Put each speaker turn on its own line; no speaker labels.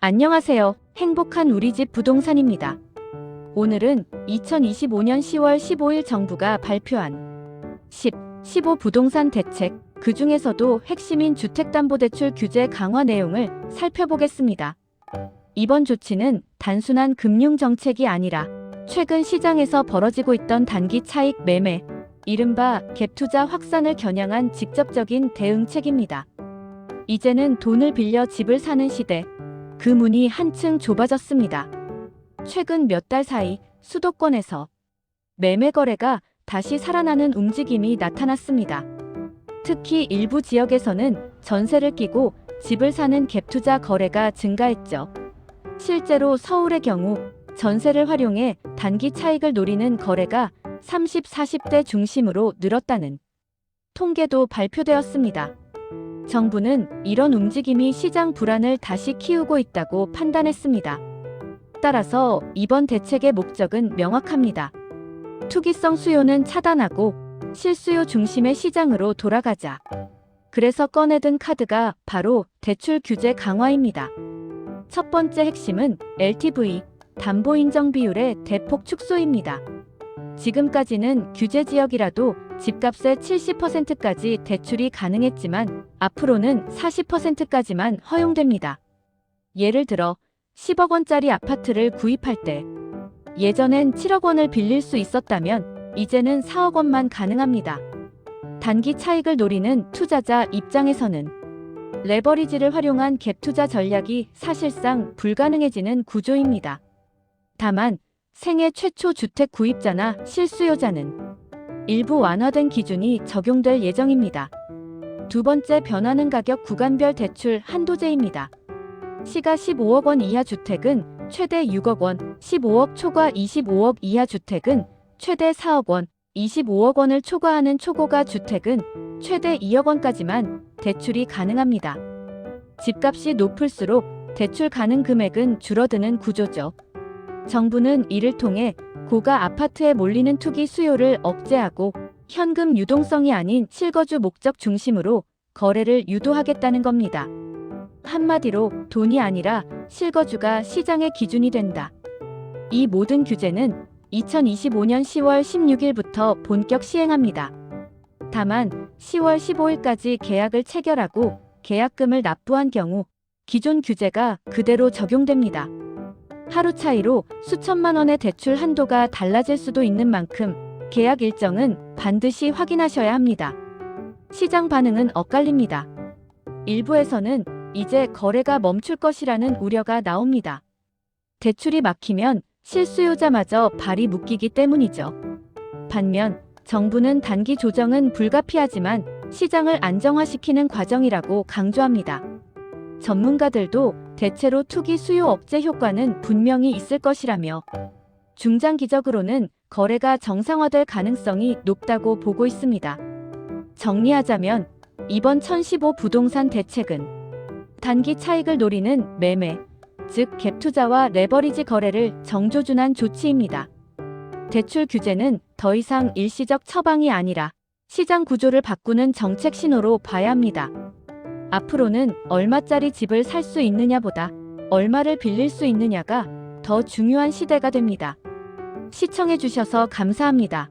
안녕하세요. 행복한 우리집 부동산입니다. 오늘은 2025년 10월 15일 정부가 발표한 15 부동산 대책, 그 중에서도 핵심인 주택담보대출 규제 강화 내용을 살펴보겠습니다. 이번 조치는 단순한 금융정책이 아니라 최근 시장에서 벌어지고 있던 단기 차익 매매, 이른바 갭투자 확산을 겨냥한 직접적인 대응책입니다. 이제는 돈을 빌려 집을 사는 시대, 그 문이 한층 좁아졌습니다. 최근 몇 달 사이 수도권에서 매매 거래가 다시 살아나는 움직임이 나타났습니다. 특히 일부 지역에서는 전세를 끼고 집을 사는 갭투자 거래가 증가했죠. 실제로 서울의 경우 전세를 활용해 단기 차익을 노리는 거래가 30, 40대 중심으로 늘었다는 통계도 발표되었습니다. 정부는 이런 움직임이 시장 불안을 다시 키우고 있다고 판단했습니다. 따라서 이번 대책의 목적은 명확합니다. 투기성 수요는 차단하고 실수요 중심의 시장으로 돌아가자. 그래서 꺼내든 카드가 바로 대출 규제 강화입니다. 첫 번째 핵심은 LTV, 담보 인정 비율의 대폭 축소입니다. 지금까지는 규제 지역이라도 집값의 70%까지 대출이 가능했지만 앞으로는 40%까지만 허용됩니다. 예를 들어 10억 원짜리 아파트를 구입할 때 예전엔 7억 원을 빌릴 수 있었다면 이제는 4억 원만 가능합니다. 단기 차익을 노리는 투자자 입장에서는 레버리지를 활용한 갭투자 전략이 사실상 불가능해지는 구조입니다. 다만 생애 최초 주택 구입자나 실수요자는 일부 완화된 기준이 적용될 예정입니다. 두 번째 변화는 가격 구간별 대출 한도제입니다. 시가 15억 원 이하 주택은 최대 6억 원, 15억 초과 25억 이하 주택은 최대 4억 원, 25억 원을 초과하는 초고가 주택은 최대 2억 원까지만 대출이 가능합니다. 집값이 높을수록 대출 가능 금액은 줄어드는 구조죠. 정부는 이를 통해 고가 아파트에 몰리는 투기 수요를 억제하고 현금 유동성이 아닌 실거주 목적 중심으로 거래를 유도하겠다는 겁니다. 한마디로 돈이 아니라 실거주가 시장의 기준이 된다. 이 모든 규제는 2025년 10월 16일부터 본격 시행합니다. 다만 10월 15일까지 계약을 체결하고 계약금을 납부한 경우 기존 규제가 그대로 적용됩니다. 하루 차이로 수천만 원의 대출 한도가 달라질 수도 있는 만큼 계약 일정은 반드시 확인하셔야 합니다. 시장 반응은 엇갈립니다. 일부에서는 이제 거래가 멈출 것이라는 우려가 나옵니다. 대출이 막히면 실수요자마저 발이 묶이기 때문이죠. 반면 정부는 단기 조정은 불가피하지만 시장을 안정화시키는 과정이라고 강조합니다. 전문가들도 대체로 투기 수요 억제 효과는 분명히 있을 것이라며 중장기적으로는 거래가 정상화될 가능성이 높다고 보고 있습니다. 정리하자면 이번 1015 부동산 대책은 단기 차익을 노리는 매매, 즉 갭투자와 레버리지 거래를 정조준한 조치입니다. 대출 규제는 더 이상 일시적 처방이 아니라 시장 구조를 바꾸는 정책 신호로 봐야 합니다. 앞으로는 얼마짜리 집을 살 수 있느냐보다 얼마를 빌릴 수 있느냐가 더 중요한 시대가 됩니다. 시청해주셔서 감사합니다.